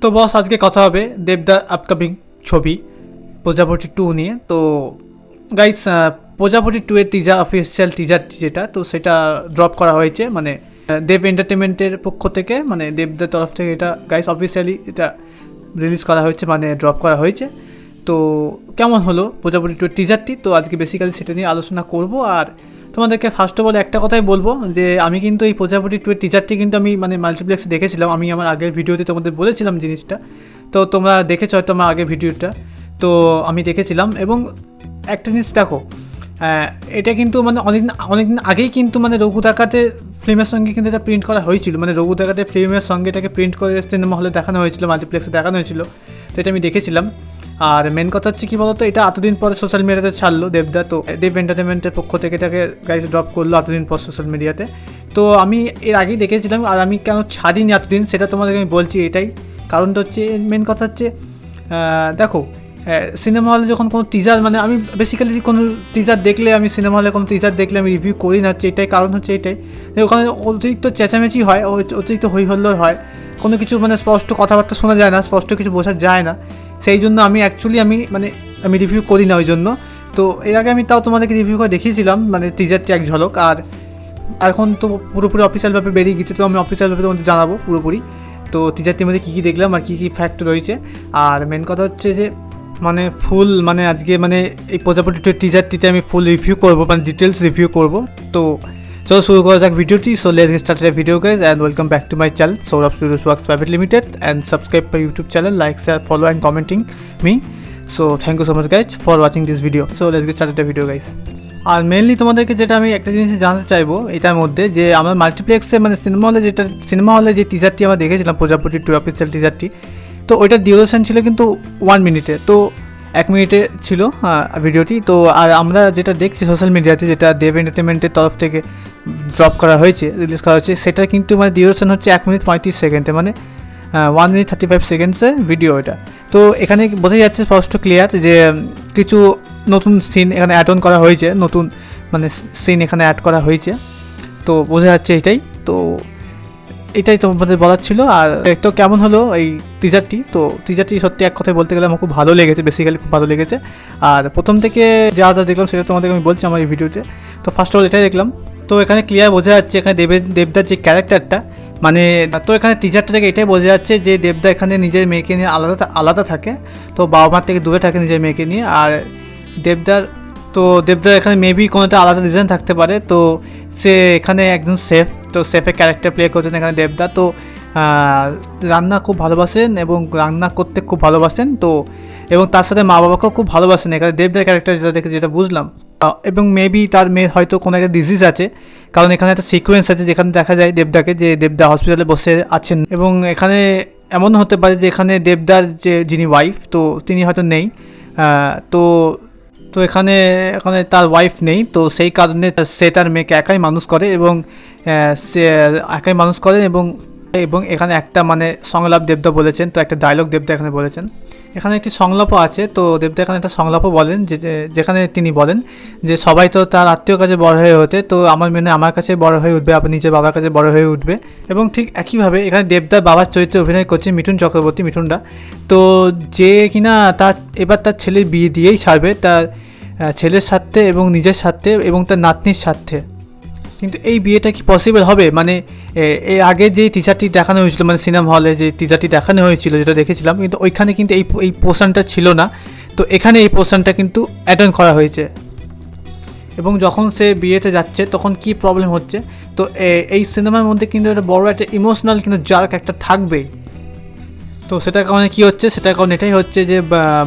তো বস আজকে কথা হবে দেবদার আপকামিং ছবি প্রজাপতি 2 নিয়ে। তো গাইস, প্রজাপতি 2 এর টিজার, অফিসিয়াল টিজার যেটা, তো সেটা ড্রপ করা হয়েছে মানে দেব এন্টারটেনমেন্টের পক্ষ থেকে, মানে দেবদার তরফ থেকে এটা গাইস অফিসিয়ালি এটা রিলিজ করা হয়েছে, মানে ড্রপ করা হয়েছে। তো কেমন হলো প্রজাপতি 2 এর টিজারটি, তো আজকে বেসিক্যালি সেটা নিয়ে আলোচনা করব। আর তোমাদেরকে ফার্স্ট অফ অল একটা কথাই বলবো যে আমি কিন্তু এই প্রজাপতি 2 এর টিজারটি কিন্তু আমি মানে মাল্টিপ্লেক্সে দেখেছিলাম। আমি আমার আগের ভিডিওতে তোমাদের বলেছিলাম জিনিসটা, তো তোমরা দেখেছ হয়তো আমার আগের ভিডিওটা। তো আমি দেখেছিলাম এবং একটা জিনিস দেখো, এটা কিন্তু মানে অনেকদিন আগেই কিন্তু মানে রঘু ডাকাতে ফিল্মের সঙ্গে কিন্তু এটা প্রিন্ট করা হয়েছিল, মানে রঘু ডাকাতে ফিল্মের সঙ্গে এটাকে প্রিন্ট করে সিনেমা হলে দেখানো হয়েছিল, মাল্টিপ্লেক্সে দেখানো হয়েছিল। তো এটা আমি দেখেছিলাম। আর মেন কথা হচ্ছে কী বলতো, এটা এতদিন পরে সোশ্যাল মিডিয়াতে ছাড়লো দেবদা, তো দেব এন্টারটেনমেন্টের পক্ষ থেকে এটাকে গাইজ ড্রপ করলো এতদিন পর সোশ্যাল মিডিয়াতে। তো আমি এর আগেই দেখেছিলাম, আর আমি কেন ছাড়িনি এতদিন সেটা তোমাদেরকে আমি বলছি। এটাই কারণটা হচ্ছে, মেন কথা হচ্ছে দেখো, সিনেমা হলে যখন কোনো টিজার, মানে আমি বেসিক্যালি কোনো টিজার দেখলে, আমি সিনেমা হলে কোনো টিজার দেখলে আমি রিভিউ করি না, হচ্ছে এটাই কারণ হচ্ছে এটাই যে ওখানে অতিরিক্ত চেঁচামেচি হয়, অতিরিক্ত হইহল্লোড় হয়, কোনো কিছু মানে স্পষ্ট কথাবার্তা শোনা যায় না, স্পষ্ট কিছু বোঝা যায় না। সেই জন্য আমি অ্যাকচুয়ালি আমি রিভিউ করি না ওই জন্য। তো এর আগে আমি তাও তোমাদেরকে রিভিউ করে দেখিয়েছিলাম, মানে টিজারটি এক ঝলক। আর এখন তো পুরোপুরি অফিসিয়ালভাবে বেরিয়ে গেছে, তো আমি অফিসিয়ালভাবে তোমাদের জানাবো পুরোপুরি তো টিজারটির মধ্যে কী কী দেখলাম আর কী কী ফ্যাক্ট রয়েছে। আর মেন কথা হচ্ছে যে মানে ফুল মানে আজকে মানে এই প্রজাপতি টিজারটিতে আমি ফুল রিভিউ করবো, মানে ডিটেলস রিভিউ করবো। তো চলো শুরু করা যাক ভিডিওটি। So let's get started video guys and welcome back to my channel Sourav studios works private limited, and subscribe my YouTube channel, like share follow and commenting me. So thank you so much guys for watching this video. So let's get started video guys. আর mainly তোমাদেরকে যেটা আমি একটা জিনিস জানতে চাইবো এটার মধ্যে, যে আমার মাল্টিপ্লেক্সে মানে সিনেমা হলে যে টিজারটি আমরা দেখেছিলাম প্রজাপতি 2 অফিসিয়াল টিজারটি, তো ওইটার ডিউরেশন ছিল কিন্তু 1 মিনিটে, তো 1 মিনিটে ছিল ভিডিওটি। তো আর আমরা যেটা দেখছি সোশ্যাল মিডিয়াতে, যেটা দেব এন্টারটেনমেন্টের তরফ থেকে ড্রপ করা হয়েছে, রিলিজ করা হয়েছে, সেটা কিন্তু মানে ডিউরেশন হচ্ছে 1 মিনিট 35 সেকেন্ডে, মানে 1 মিনিট 35 সেকেন্ডসের ভিডিও এটা। তো এখানে বোঝা যাচ্ছে স্পষ্ট ক্লিয়ার যে কিছু নতুন সিন এখানে অ্যাড অন করা হয়েছে, নতুন মানে সিন এখানে অ্যাড করা হয়েছে, তো বোঝা যাচ্ছে এটাই। তো এটাই তোমাদের বলার ছিল। আর তো কেমন হলো এই টিজারটি, তো টিজারটি সত্যি এক কথায় বলতে গেলে আমার খুব ভালো লেগেছে, বেসিক্যালি খুব ভালো লেগেছে। আর প্রথম থেকে যা দেখলাম সেটা তোমাদেরকে আমি বলছি আমার এই ভিডিওতে। তো ফার্স্ট অফ অল এটাই দেখলাম। তো এখানে ক্লিয়ার বোঝা যাচ্ছে এখানে দেবদার যে ক্যারেক্টারটা, মানে তো এখানে টিজারটা থেকে এটাই বোঝা যাচ্ছে যে দেবদা এখানে নিজের মেয়েকে নিয়ে আলাদা থাকে, তো বাবা মার থেকে দূরে থাকে নিজের মেয়েকে নিয়ে। আর দেবদার এখানে মেবি কোনো একটা আলাদা রিজন থাকতে পারে, তো সে এখানে একজন শেফ, তো শেফের ক্যারেক্টার প্লে করছেন এখানে দেবদা। তো রান্না খুব ভালোবাসেন এবং রান্না করতে খুব ভালোবাসেন, তো এবং তার সাথে মা বাবাকেও খুব ভালোবাসেন এখানে দেবদার ক্যারেক্টার যেটা দেখে যেটা বুঝলাম। এবং মেবি তার মেয়ের হয়তো কোনো একটা ডিজিজ আছে, কারণ এখানে একটা সিকোয়েন্স আছে যেখানে দেখা যায় দেবদাকে, যে দেবদা হসপিটালে বসে আছেন, এবং এখানে এমন হতে পারে যে এখানে দেবদার যে যিনি ওয়াইফ, তো তিনি হয়তো নেই। তো তো এখানে তার ওয়াইফ নেই, তো সেই কারণে সে তার মেয়েকে একাই মানুষ করে, এবং সে একাই মানুষ করেন। এবং এখানে একটা মানে সংলাপ দেবদা বলেছেন, তো একটা ডায়লগ দেবদা এখানে বলেছেন, এখানে একটি সংলাপও আছে। তো দেবদা এখানে একটা সংলাপও বলেন, যেখানে তিনি বলেন যে সবাই তো তার আত্মীয় কাছে বড় হয়ে ওঠে, তো আমার মেয়ে আমার কাছে বড় হয়ে উঠবে, আবার নিজের বাবার কাছে বড় হয়ে উঠবে। এবং ঠিক একইভাবে এখানে দেবদার বাবার চরিত্রে অভিনয় করছে মিঠুন চক্রবর্তী, মিঠুনদা, তো যে কিনা এবার তার ছেলের বিয়ে দিয়েই ছাড়বে, তার ছেলের স্বার্থে এবং নিজের স্বার্থে এবং তার নাতনির স্বার্থে। কিন্তু এই বিয়েটা কি পসিবল হবে? মানে এর আগে যে টিজারটি দেখানো হয়েছিল, মানে সিনেমা হলে যে টিজারটি দেখানো হয়েছিল যেটা দেখেছিলাম, কিন্তু ওইখানে কিন্তু এই পোর্শনটা ছিল না, তো এখানে এই পোর্শনটা কিন্তু অ্যাড অন করা হয়েছে। এবং যখন সে বিয়েতে যাচ্ছে তখন কি প্রবলেম হচ্ছে, তো এই সিনেমার মধ্যে কিন্তু একটা বড় একটা ইমোশনাল কিন্তু জার্ক একটা থাকবেই। তো সেটার কারণে কী হচ্ছে, সেটার কারণে এটাই হচ্ছে যে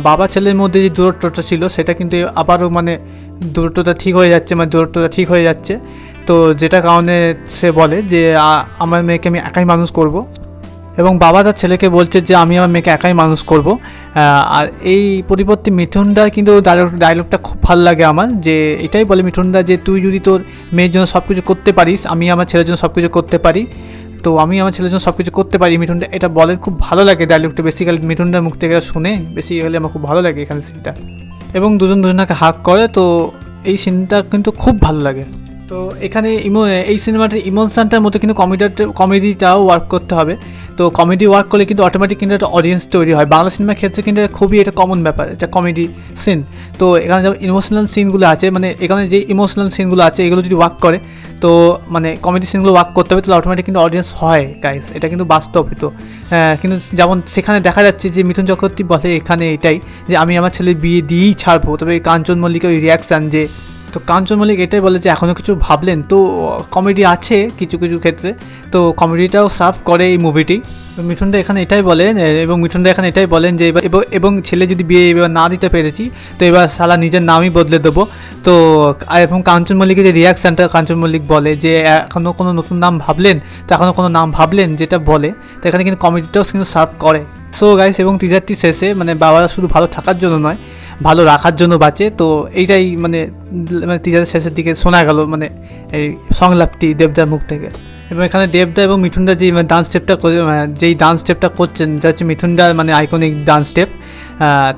বাবা ছেলের মধ্যে যে দূরত্বটা ছিল সেটা কিন্তু আবারও মানে দূরত্বটা ঠিক হয়ে যাচ্ছে। তো যেটা কারণে সে বলে যে আমার মেয়েকে আমি একাই মানুষ করব, এবং বাবা তার ছেলেকে বলছে যে আমি আমার মেয়েকে একাই মানুষ করব। আর এই পরিবর্তে মিঠুনদার কিন্তু ডায়লগটা খুব ভালো লাগে আমার, যে এটাই বলে মিঠুনদা যে তুই যদি তোর মেয়ের জন্য সব কিছু করতে পারিস, আমি আমার ছেলের জন্য সব কিছু করতে পারি, তো আমি আমার ছেলের জন্য সব কিছু করতে পারি। মিঠুনদা এটা বলেন, খুব ভালো লাগে ডায়লগটা, বেসিক্যালি মিঠুনদার মুখ থেকে শুনে বেসিক্যালি আমার খুব ভালো লাগে এখানে সিনটা। এবং দুজনকে হাগ করে, তো এই সিনটা কিন্তু খুব ভালো লাগে। তো এখানে এই সিনেমাটার ইমোশনটার মতো কিন্তু কমেডিটাও ওয়ার্ক করতে হবে। তো কমেডি ওয়ার্ক করলে কিন্তু অটোমেটিক কিন্তু একটা অডিয়েন্স তৈরি হয়। বাংলা সিনেমার ক্ষেত্রে কিন্তু খুবই এটা কমন ব্যাপার, এটা কমেডি সিন। তো এখানে যেমন ইমোশনাল সিনগুলো আছে, মানে এখানে যে ইমোশনাল সিনগুলো আছে এগুলো যদি ওয়ার্ক করে, তো মানে কমেডি সিনগুলো ওয়ার্ক করতে হবে, তাহলে অটোমেটিক কিন্তু অডিয়েন্স হয় গাইস, এটা কিন্তু বাস্তব। তো কিন্তু যেমন সেখানে দেখা যাচ্ছে যে মিথুন চক্রবর্তী বলে এখানে এটাই যে আমি আমার ছেলের বিয়ে দিয়েই ছাড়বো, তবে কাঞ্চন মল্লিকের ওই রিয়াকশান যে, তো কাঞ্চন মল্লিক এটাই বলে যে এখনও কিছু ভাবলেন। তো কমেডি আছে কিছু কিছু ক্ষেত্রে, তো কমেডিটাও সার্ভ করে এই মুভিটি। মিঠুনদা এখানে এটাই বলেন, এবং মিঠুনদা এখানে এটাই বলেন যে এবং ছেলে যদি বিয়ে এবার না দিতে পেরেছি তো এবার শালা নিজের নামই বদলে দেবো। তো এবং কাঞ্চন মল্লিকের যে রিয়াকশানটা, কাঞ্চন মল্লিক বলে যে এখনও কোনো নতুন নাম ভাবলেন, তো এখনও কোনো নাম ভাবলেন, যেটা বলে, তো এখানে কিন্তু কমেডিটাও কিন্তু সার্ভ করে। সো গাইস, এবং টিজারটি শেষে মানে বাবারা শুধু ভালো থাকার জন্য নয়, ভালো রাখার জন্য বাঁচে। তো এইটাই মানে টিজারের শেষের দিকে শোনা গেল, মানে এই সংলাপটি দেবদার মুখ থেকে। এবং এখানে দেবদা এবং মিঠুনদা যে ডান্স স্টেপটা যেই ডান্স স্টেপটা করছেন, এটা হচ্ছে মিঠুনদার মানে আইকনিক ডান্স স্টেপ।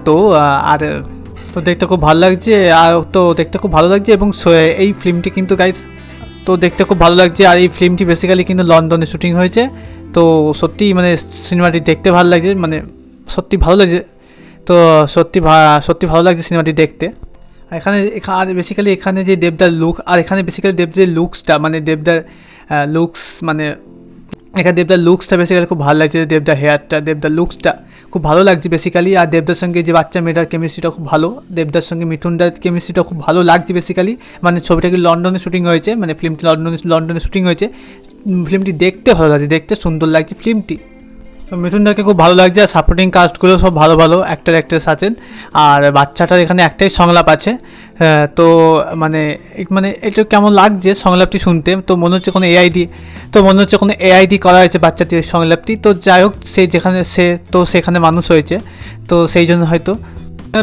তো আর তো দেখতে খুব ভালো লাগছে, এবং এই ফিল্মটি কিন্তু গাইস তো দেখতে খুব ভালো লাগছে। আর এই ফিল্মটি বেসিক্যালি কিন্তু লন্ডনে শুটিং হয়েছে। তো সত্যি মানে সিনেমাটি দেখতে ভালো লাগছে, মানে সত্যি ভালো লাগছে। তো সত্যি ভালো লাগছে সিনেমাটি দেখতে। আর বেসিক্যালি এখানে যে দেবদার লুক, আর এখানে বেসিক্যালি দেবদার লুকসটা, মানে দেবদার লুকস, মানে এখানে দেবদার লুকসটা বেসিক্যালি খুব ভালো লাগছে। দেবদার হেয়ারটা, দেবদার লুকসটা খুব ভালো লাগছে বেসিক্যালি। আর দেবদার সঙ্গে যে বাচ্চা মেয়েটার কেমিস্ট্রিটা খুব ভালো, দেবদার সঙ্গে মিঠুনদার কেমিস্ট্রিটা খুব ভালো লাগছে বেসিক্যালি। মানে ছবিটা কি লন্ডনে শুটিং হয়েছে, মানে ফিল্মটি লন্ডনে শুটিং হয়েছে। ফিল্মটি দেখতে ভালো লাগছে, দেখতে সুন্দর লাগছে ফিল্মটি। তো মিঠুনদাকে খুব ভালো লাগছে। আর সাপোর্টিং কাস্টগুলো সব ভালো ভালো অ্যাক্ট্রেস আছেন। আর বাচ্চাটার এখানে একটাই সংলাপ আছে। তো মানে এটা কেমন লাগছে সংলাপটি শুনতে, তো মনে হচ্ছে কোনো এআই দিয়ে করা হয়েছে বাচ্চাটির সংলাপটি। তো যাই হোক, সেখানে মানুষ হয়েছে, তো সেই জন্য হয়তো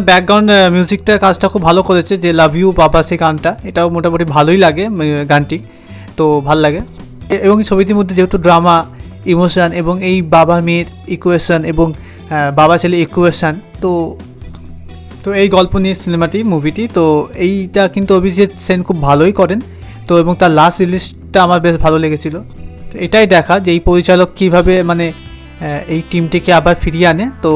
ব্যাকগ্রাউন্ড মিউজিকটার কাজটা খুব ভালো করেছে, যে লাভ ইউ বাবা, সেই গানটা, এটাও মোটামুটি ভালোই লাগে গানটি, তো ভালো লাগে। এবং ছবিটির মধ্যে যেহেতু ড্রামা, ইমোশন এবং এই বাবা মেয়ের ইকুয়েশন এবং বাবা ছেলে ইকুয়েশন, তো এই গল্প নিয়ে মুভিটি। তো এইটা কিন্তু অভিজিৎ সেন খুব ভালোই করেন। তো এবং তার লাস্ট রিলিজটা আমার বেশ ভালো লেগেছিল। তো এটাই দেখা যে এই পরিচালক কীভাবে মানে এই টিমটিকে আবার ফিরিয়ে আনে, তো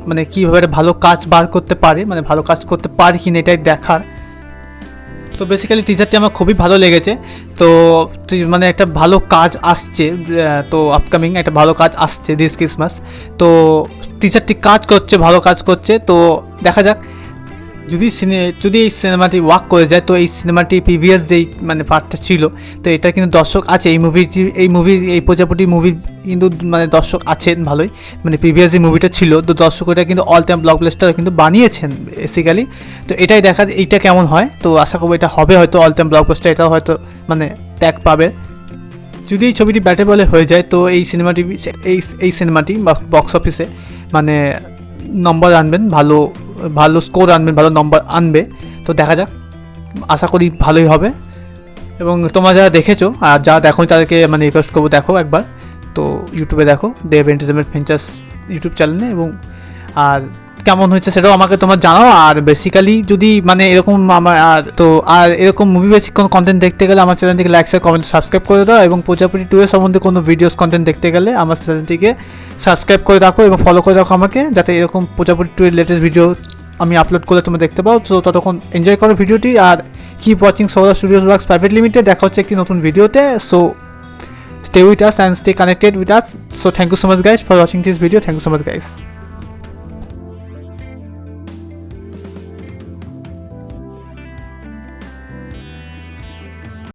মানে কীভাবে ভালো কাজ বার করতে পারে, মানে ভালো কাজ করতে পারে কিনা এটাই দেখার। তো বেসিক্যালি টিজারটি আমার খুবই ভালো লেগেছে। তো মানে একটা ভালো কাজ আসছে, তো আপকামিং একটা ভালো কাজ আসছে দিস ক্রিসমাস। তো টিজারটি ভালো কাজ করছে। তো দেখা যাক, যদি এই সিনেমাটি ওয়ার্ক করে যায়, তো এই সিনেমাটি প্রিভিয়াস যেই মানে পার্টটা ছিল, তো এটা কিন্তু দর্শক আছে এই প্রজাপতি মুভির কিন্তু মানে দর্শক আছেন ভালোই, মানে প্রিভিয়াস যে মুভিটা ছিল, তো দর্শক এটা কিন্তু অল টাইম ব্লকবাস্টার কিন্তু বানিয়েছেন বেসিক্যালি। তো এটাই দেখা এইটা কেমন হয়। তো আশা করবো এটা হবে হয়তো অল টাইম ব্লকবাস্টার, এটাও হয়তো মানে ট্যাগ পাবে যদি এই ছবিটি ব্যাটেবলে হয়ে যায়। তো এই সিনেমাটি বক্স অফিসে মানে নম্বর আনবেন, ভালো স্কোর আনবেন, ভালো নম্বর আনবে। তো দেখা যাক, আশা করি ভালোই হবে। এবং তোমরা যারা দেখেছো আর যারা দেখো তাদেরকে মানে রিকোয়েস্ট করবো, দেখো একবার। তো ইউটিউবে দেখো, দেব এন্টারটেনমেন্ট ভেঞ্চার্স ইউটিউব চ্যানেলে, এবং আর কেমন হয়েছে সেটাও আমাকে তোমরা জানাও। আর বেসিক্যালি যদি মানে এরকম আর এরকম মুভি বেসিক কোনো কন্টেন্ট দেখতে গেলে আমার চ্যানেলটিকে লাইক, শেয়ার, কমেন্ট, সাবস্ক্রাইব করে দাও। এবং প্রজাপতি 2 এর সম্বন্ধে কোনো ভিডিওস কন্টেন্ট দেখতে গেলে আমার চ্যানেলটিকে সাবস্ক্রাইব করে রাখো এবং ফলো করে রাখো আমাকে, যাতে এরকম প্রজাপতি 2 এর লেটেস্ট ভিডিও আমি আপলোড করলে তোমরা দেখতে পাও। তো ততক্ষণ এনজয় করো ভিডিওটি, আর keep watching Sourav studios works private limited. দেখা হচ্ছে একটি নতুন ভিডিওতে। So stay with us and stay connected with us. So thank you so much guys for watching this video. Thank you so much guys.